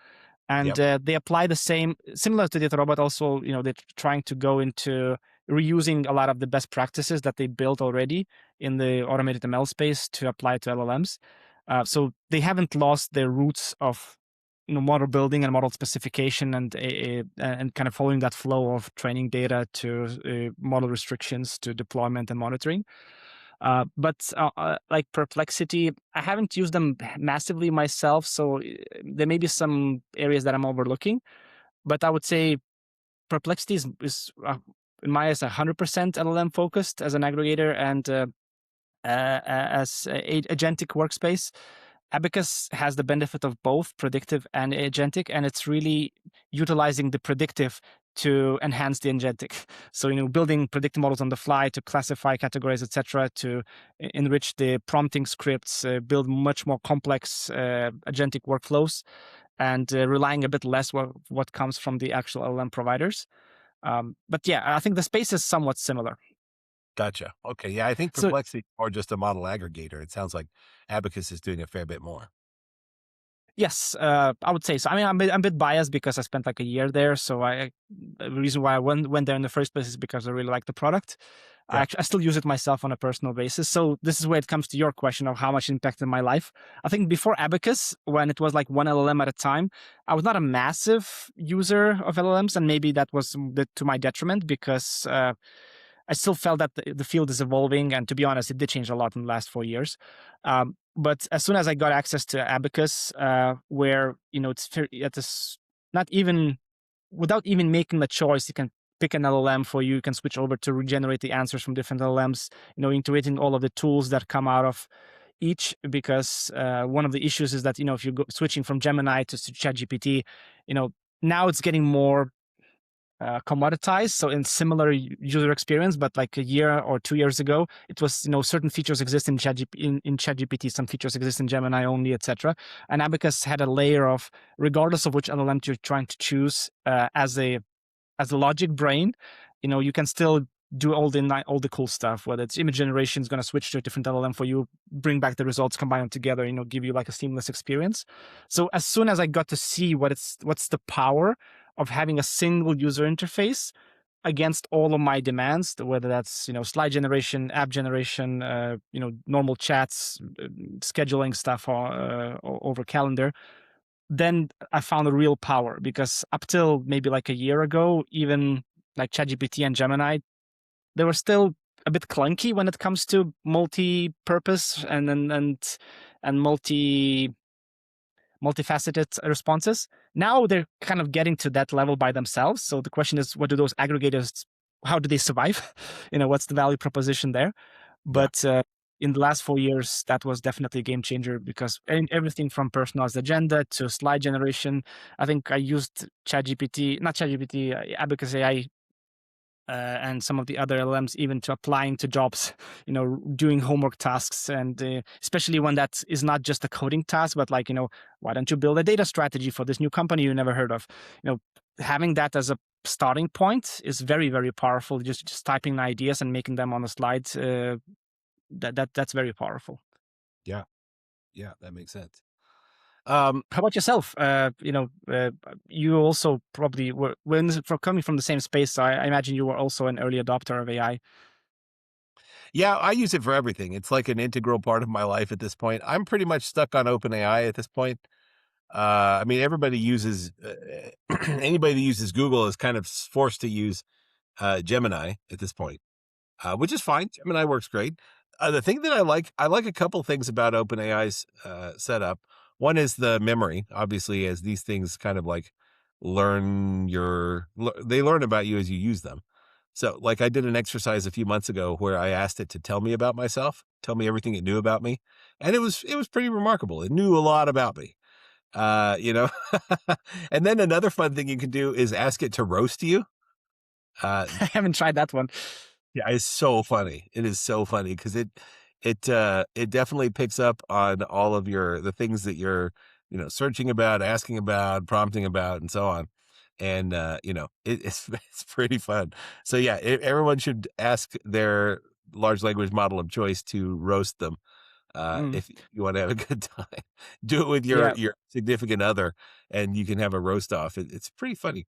And Yep. they apply the same, similar to DataRobot. Also, they're trying to go into reusing a lot of the best practices that they built already in the automated ML space to apply to LLMs. So they haven't lost their roots of model building and model specification, and kind of following that flow of training data to model restrictions to deployment and monitoring. But like Perplexity, I haven't used them massively myself, so there may be some areas that I'm overlooking. But I would say Perplexity is in my eyes 100% LLM focused as an aggregator and as a agentic workspace. Abacus has the benefit of both predictive and agentic, and it's really utilizing the predictive to enhance the agentic. So, building predictive models on the fly to classify categories, etc., to enrich the prompting scripts, build much more complex agentic workflows, and relying a bit less what comes from the actual LLM providers. But yeah, I think the space is somewhat similar. Gotcha. Okay. Yeah, I think So Perplexity or just a model aggregator. It sounds like Abacus is doing a fair bit more. Yes, I would say so. I mean, I'm a bit biased because I spent like a year there. So the reason why I went there in the first place is because I really like the product. Yeah. I still use it myself on a personal basis. So this is where it comes to your question of how much it impacted my life. I think before Abacus, when it was like one LLM at a time, I was not a massive user of LLMs, and maybe that was to my detriment because I still felt that the field is evolving, and to be honest, it did change a lot in the last 4 years. But as soon as I got access to Abacus, where it's at this, not even without even making the choice, you can pick an LLM for you. You can switch over to regenerate the answers from different LLMs. Integrating all of the tools that come out of each, because one of the issues is that if you're switching from Gemini to ChatGPT, you know now it's getting more commoditized, so in similar user experience. But like a year or 2 years ago, it was certain features exist in ChatGPT, some features exist in Gemini only, etc. And Abacus had a layer of, regardless of which LLM you're trying to choose, as a logic brain, you can still do all the cool stuff. Whether it's image generation, is going to switch to a different LLM for you, bring back the results, combine them together, give you like a seamless experience. So as soon as I got to see what's the power of having a single user interface against all of my demands, whether that's slide generation, app generation, normal chats, scheduling stuff over calendar, then I found a real power. Because up till maybe like a year ago, even like ChatGPT and Gemini, they were still a bit clunky when it comes to multi-purpose and multifaceted responses. Now they're kind of getting to that level by themselves. So the question is, what do those aggregators? How do they survive? What's the value proposition there? Yeah. But in the last 4 years, that was definitely a game changer, because everything from personalized agenda to slide generation. I think I used not ChatGPT, Abacus AI, and some of the other LLMs even to applying to jobs, doing homework tasks. And especially when that is not just a coding task, but like, why don't you build a data strategy for this new company you never heard of? Having that as a starting point is very, very powerful. Just typing ideas and making them on a slide, that's very powerful. Yeah. Yeah. That makes sense. Um, How about yourself? You also probably were, for coming from the same space, so I imagine you were also an early adopter of AI. yeah, I use it for everything. It's like an integral part of my life at this point. I'm pretty much stuck on OpenAI at this point. I mean, everybody uses anybody that uses Google is kind of forced to use Gemini at this point, which is fine. Gemini works great. The thing that I like a couple things about OpenAI's setup. One is the memory, obviously, as these things kind of like they learn about you as you use them. So, like, I did an exercise a few months ago where I asked it to tell me about myself, tell me everything it knew about me, and it was pretty remarkable. It knew a lot about me, you know. And then another fun thing you can do is ask it to roast you. Uh, I haven't tried that one. Yeah, it's so funny. It is so funny because it definitely picks up on all of the things that you're, searching about, asking about, prompting about, and so on. And it's it's pretty fun. So yeah, everyone should ask their large language model of choice to roast them Mm, if you want to have a good time. Do it with your yeah. your significant other, and you can have a roast off. It's pretty funny.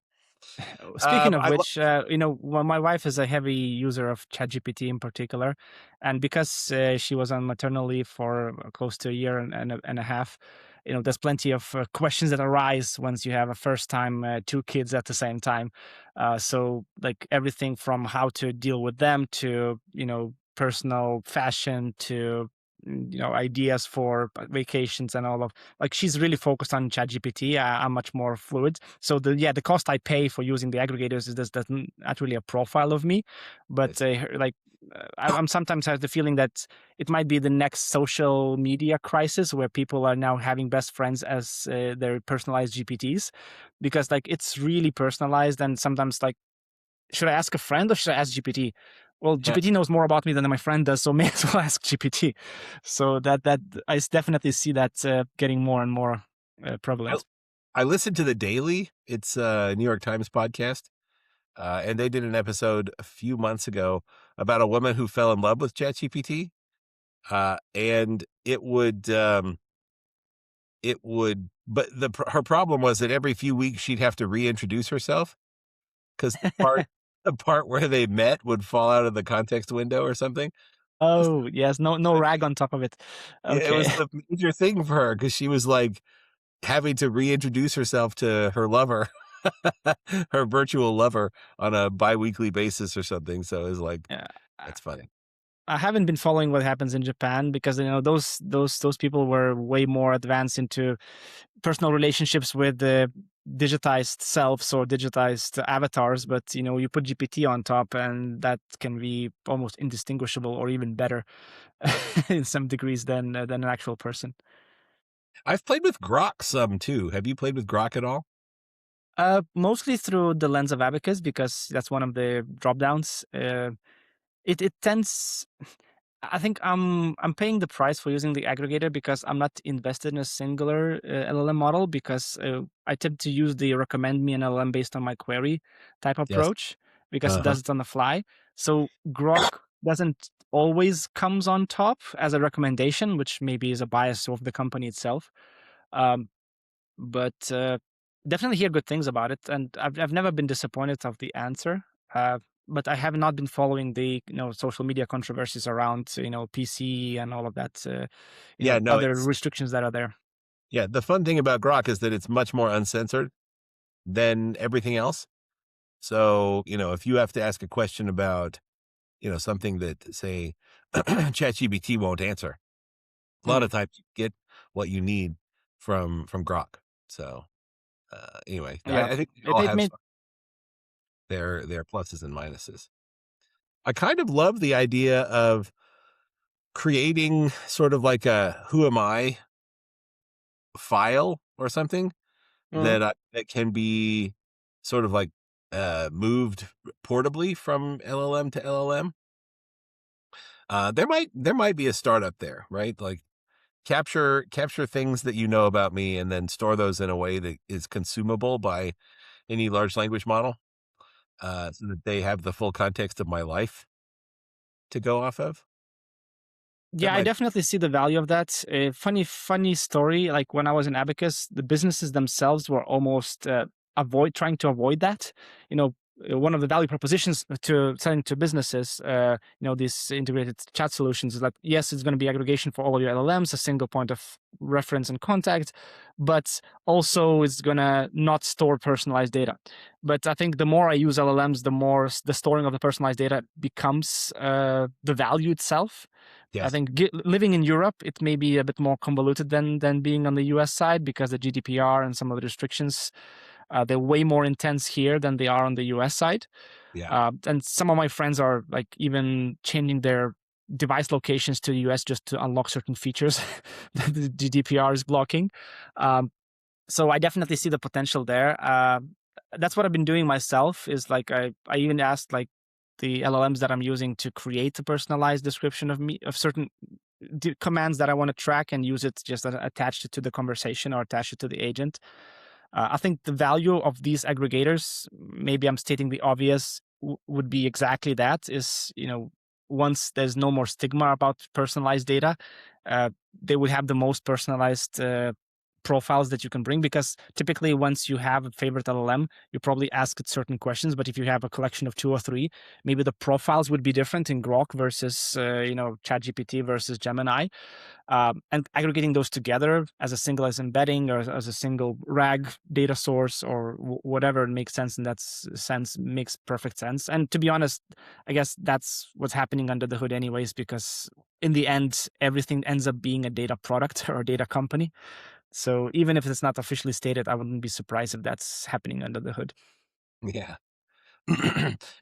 Speaking of I love. which, well, my wife is a heavy user of ChatGPT in particular, and because she was on maternal leave for close to a year and a half, there's plenty of questions that arise once you have a first time two kids at the same time. So like everything from how to deal with them to personal fashion to ideas for vacations and all of, like, she's really focused on ChatGPT. I'm much more fluid. So the cost I pay for using the aggregators is that's not really a profile of me. But I'm sometimes have the feeling that it might be the next social media crisis, where people are now having best friends as their personalized GPTs, because like it's really personalized. And sometimes, like, should I ask a friend or should I ask GPT? Well, GPT knows more about me than my friend does, so may as well ask GPT. So that I definitely see that getting more and more I, prevalent. I listened to the Daily. It's a New York Times podcast. And they did an episode a few months ago about a woman who fell in love with ChatGPT. And it would but her problem was that every few weeks she'd have to reintroduce herself because the part where they met would fall out of the context window or something. Oh, yes, no rag on top of it. Yeah, it Okay. was the major thing for her because she was, like, having to reintroduce herself to her lover, her virtual lover on a biweekly basis or something, so it was like, Yeah. that's funny. I haven't been following what happens in Japan because those people were way more advanced into personal relationships with the digitized selves or digitized avatars. But you put GPT on top, and that can be almost indistinguishable or even better in some degrees than an actual person. I've played with Grok some too. Have you played with Grok at all? Mostly through the lens of Abacus because that's one of the drop downs. It tends I think I'm paying the price for using the aggregator because I'm not invested in a singular LLM model because I tend to use the recommend me an LLM based on my query type Yes. approach because it Uh-huh. does it on the fly. So Grok doesn't always comes on top as a recommendation, which maybe is a bias of the company itself. Um, but definitely hear good things about it, and I've never been disappointed of the answer. Uh, but I have not been following the social media controversies around PC and all of that. Yeah, no, Other it's restrictions that are there. yeah, the fun thing about Grok is that it's much more uncensored than everything else. So, if you have to ask a question about, something that, say, ChatGPT won't answer, a lot Mm, of times you get what you need from Grok. So, anyway, yeah, I think they it all it have made their pluses and minuses. I kind of love the idea of creating sort of like a "Who am I?" file or something mm, that can be sort of like, moved portably from LLM to LLM. There might be a startup there, right? Like, capture things that you know about me and then store those in a way that is consumable by any large language model, so that they have the full context of my life to go off of. That Yeah, I might definitely see the value of that. A funny story. Like when I was in Abacus, the businesses themselves were almost trying to avoid that. You know, one of the value propositions to selling to businesses, these integrated chat solutions is like, yes, it's going to be aggregation for all of your LLMs, a single point of reference and contact, but also it's going to not store personalized data. But I think the more I use LLMs, the more the storing of the personalized data becomes the value itself. I Yes. think living in Europe, it may be a bit more convoluted than being on the US side because the GDPR and some of the restrictions, they're way more intense here than they are on the US side. Yeah. And some of my friends are like even changing their device locations to the US just to unlock certain features that the GDPR is blocking. Um, so I definitely see the potential there. That's what I've been doing myself. Is like I even asked like the LLMs that I'm using to create a personalized description of me of certain commands that I want to track and use it just attached it to the conversation or attach it to the agent. I think the value of these aggregators, maybe I'm stating the obvious, would be exactly that is, once there's no more stigma about personalized data, uh, they would have the most personalized profiles that you can bring because typically once you have a favorite LLM, you probably ask it certain questions. But if you have a collection of two or three, maybe the profiles would be different in Grok versus, ChatGPT versus Gemini, and aggregating those together as a single as embedding or as a single RAG data source or whatever makes sense in that sense makes perfect sense. And to be honest, I guess that's what's happening under the hood anyways, because in the end, everything ends up being a data product or a data company. So even if it's not officially stated, I wouldn't be surprised if that's happening under the hood. Yeah.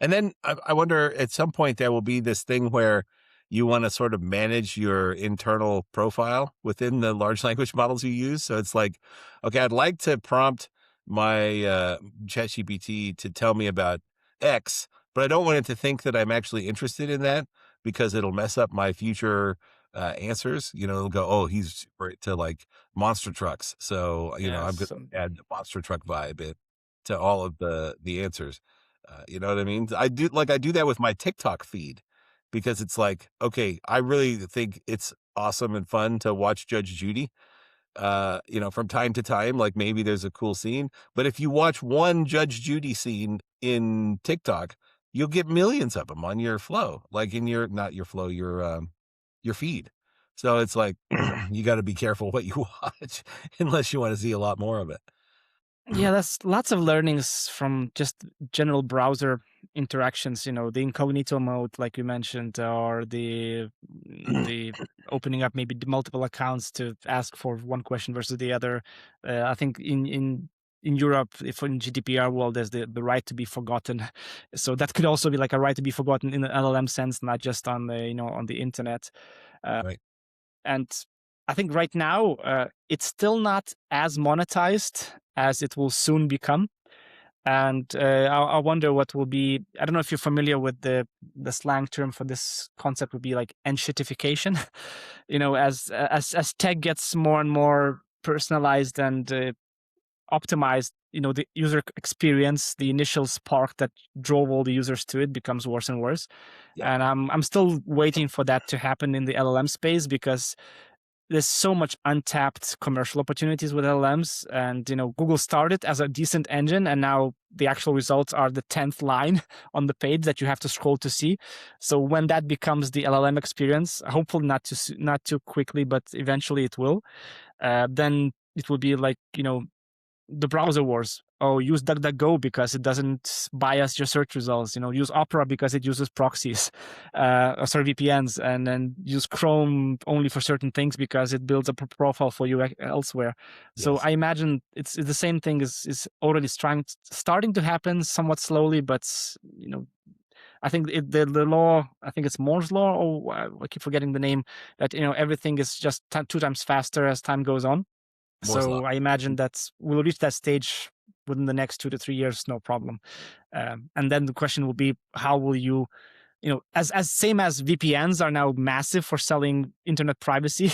And then I wonder at some point there will be this thing where you want to sort of manage your internal profile within the large language models you use. So it's like, okay, I'd like to prompt my ChatGPT to tell me about X, but I don't want it to think that I'm actually interested in that because it'll mess up my future answers. It'll go, oh, he's super to like monster trucks. So, I'm going Yes. to add the monster truck vibe to all of the answers. You know what I mean? I do that with my TikTok feed because it's like, okay, I really think it's awesome and fun to watch Judge Judy, from time to time, like maybe there's a cool scene. But if you watch one Judge Judy scene in TikTok, you'll get millions of them on your flow, like in your, not your flow, your feed. So it's like, you got to be careful what you watch unless you want to see a lot more of it. Yeah, that's lots of learnings from just general browser interactions, the incognito mode, like you mentioned, or the opening up maybe the multiple accounts to ask for one question versus the other. I think in Europe, if in GDPR world, there's the right to be forgotten. So that could also be like a right to be forgotten in the LLM sense, not just on the on the internet. Uh, Right. and I think right now it's still not as monetized as it will soon become. And I wonder what will be. I don't know if you're familiar with the slang term for this concept would be like enshittification. As tech gets more and more personalized and optimized, the user experience, the initial spark that drove all the users to it becomes worse and worse. Yeah. And I'm still waiting for that to happen in the LLM space because there's so much untapped commercial opportunities with LLMs. And Google started as a decent engine, and now the actual results are the 10th line on the page that you have to scroll to see. So when that becomes the LLM experience, hopefully not too quickly, but eventually it will. Then it will be like the browser wars. Oh, use DuckDuckGo because it doesn't bias your search results. Use Opera because it uses proxies, VPNs, and then use Chrome only for certain things because it builds a profile for you elsewhere. So Yes. I imagine it's the same thing is already starting to happen somewhat slowly, but I think the law. I think it's Moore's law, or I keep forgetting the name. That everything is just two times faster as time goes on. Moore's law. So I imagine that we'll reach that stage within the next 2 to 3 years, no problem. And then the question will be, how will you, as same as VPNs are now massive for selling internet privacy,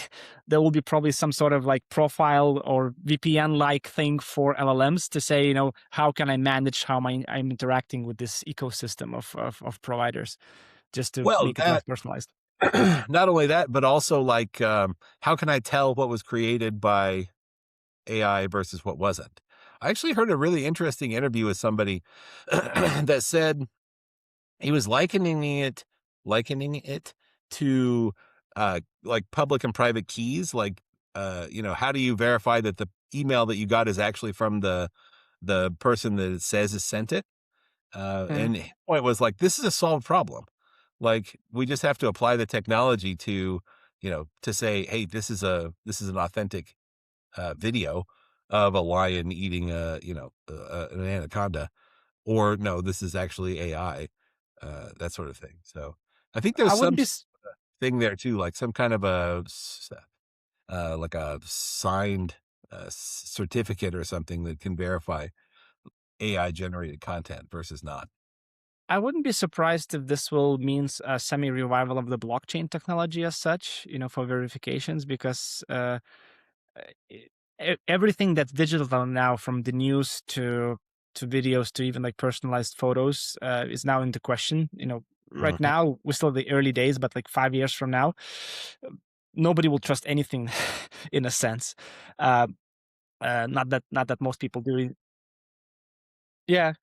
there will be probably some sort of like profile or VPN-like thing for LLMs to say, how can I manage how I'm interacting with this ecosystem of providers, just to Well, make it less personalized. not only that, but also like, how can I tell what was created by AI versus what wasn't? I actually heard a really interesting interview with somebody that said he was likening it to like public and private keys. Like, how do you verify that the email that you got is actually from the person that it says has sent it? Mhm. And his point was like, this is a solved problem. Like, we just have to apply the technology to say, hey, this is an authentic video of a lion eating an anaconda, or no, this is actually AI, that sort of thing. So I think I there's wouldn't some be. thing there too, like some kind of like a signed certificate or something that can verify AI generated content versus not. I wouldn't be surprised if this will mean a semi revival of the blockchain technology as such, for verifications, because e- everything that's digital now, from the news to videos to even like personalized photos, is now into question. Right Mhm. now we're still the early days, but like 5 years from now, uh, nobody will trust anything, in a sense. Uh, not that most people do. Yeah.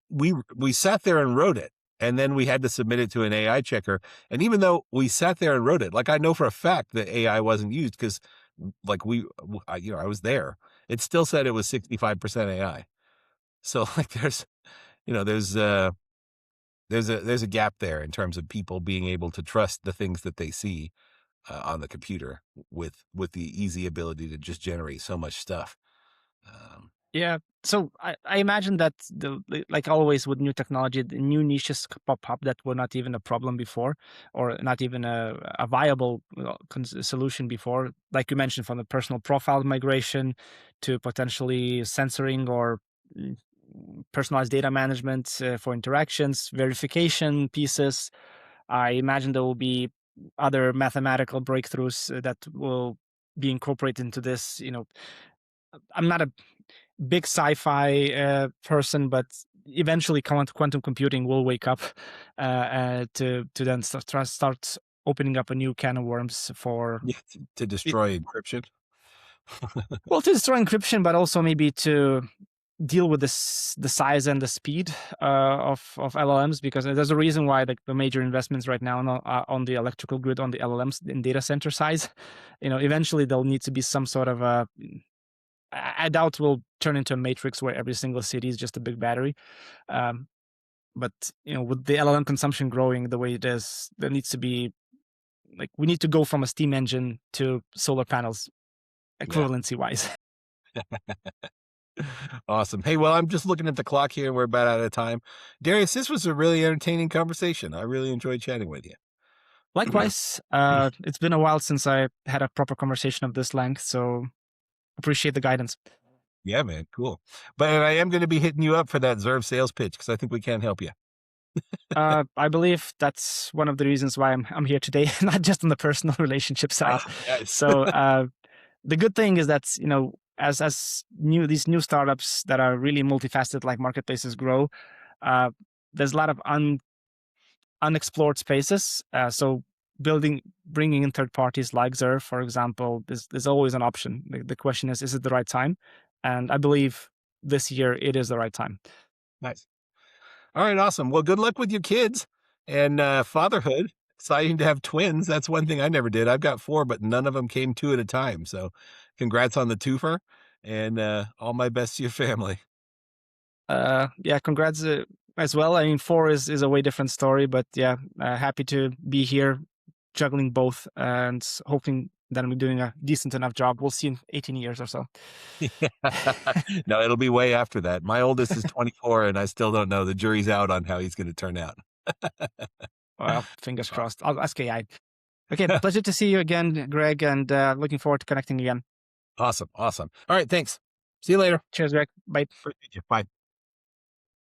We sat there and wrote it, and then we had to submit it to an AI checker. And even though we sat there and wrote it, like I know for a fact that AI wasn't used because, like I was there. It still said it was 65% AI. So like you know there's there's a gap there in terms of people being able to trust the things that they see on the computer with the easy ability to just generate so much stuff. Um, Yeah. So I imagine that like always with new technology, the new niches pop up that were not even a problem before, or not even a viable solution before. Like you mentioned, from the personal profile migration to potentially censoring or personalized data management for interactions, verification pieces. I imagine there will be other mathematical breakthroughs that will be incorporated into this. I'm not a big sci-fi person, but eventually quantum computing will wake up to then start opening up a new can of worms for Yeah, to it, destroy encryption. well, to destroy encryption, but also maybe to deal with this the size and the speed of LLMs, because there's a reason why the major investments right now on the electrical grid on the LLMs in data center size. Eventually there'll need to be some sort of a. I doubt we'll turn into a matrix where every single city is just a big battery. But with the LLM consumption growing the way it is, there needs to be we need to go from a steam engine to solar panels Yeah. equivalency wise. Awesome. Hey, well, I'm just looking at the clock here. We're about out of time. Darius, this was a really entertaining conversation. I really enjoyed chatting with you. Likewise, it's been a while since I had a proper conversation of this length, so appreciate the guidance. Yeah, man. Cool. But I am going to be hitting you up for that Zerv sales pitch because I think we can help you. I believe that's one of the reasons why I'm here today, not just on the personal relationship side. Nice. So the good thing is that as these new startups that are really multifaceted like marketplaces grow, there's a lot of unexplored spaces. So bringing in third parties like Zerv, for example, there's always an option. The question is it the right time? And I believe this year it is the right time. Nice. All right, awesome. Well, good luck with your kids and fatherhood. Exciting to have twins. That's one thing I never did. I've got 4, but none of them came 2 at a time. So congrats on the twofer and all my best to your family. Yeah, congrats as well. I mean, 4 is a way different story, but yeah, happy to be here juggling both and hoping that I'm doing a decent enough job. We'll see in 18 years or so. No, it'll be way after that. My oldest is 24 and I still don't know. The jury's out on how he's going to turn out. Well, fingers Awesome. crossed. I'll ask AI. Okay, pleasure to see you again, Greg, and looking forward to connecting again. Awesome. Awesome. All right. Thanks. See you later. Cheers, Greg. Bye. Appreciate you. Bye.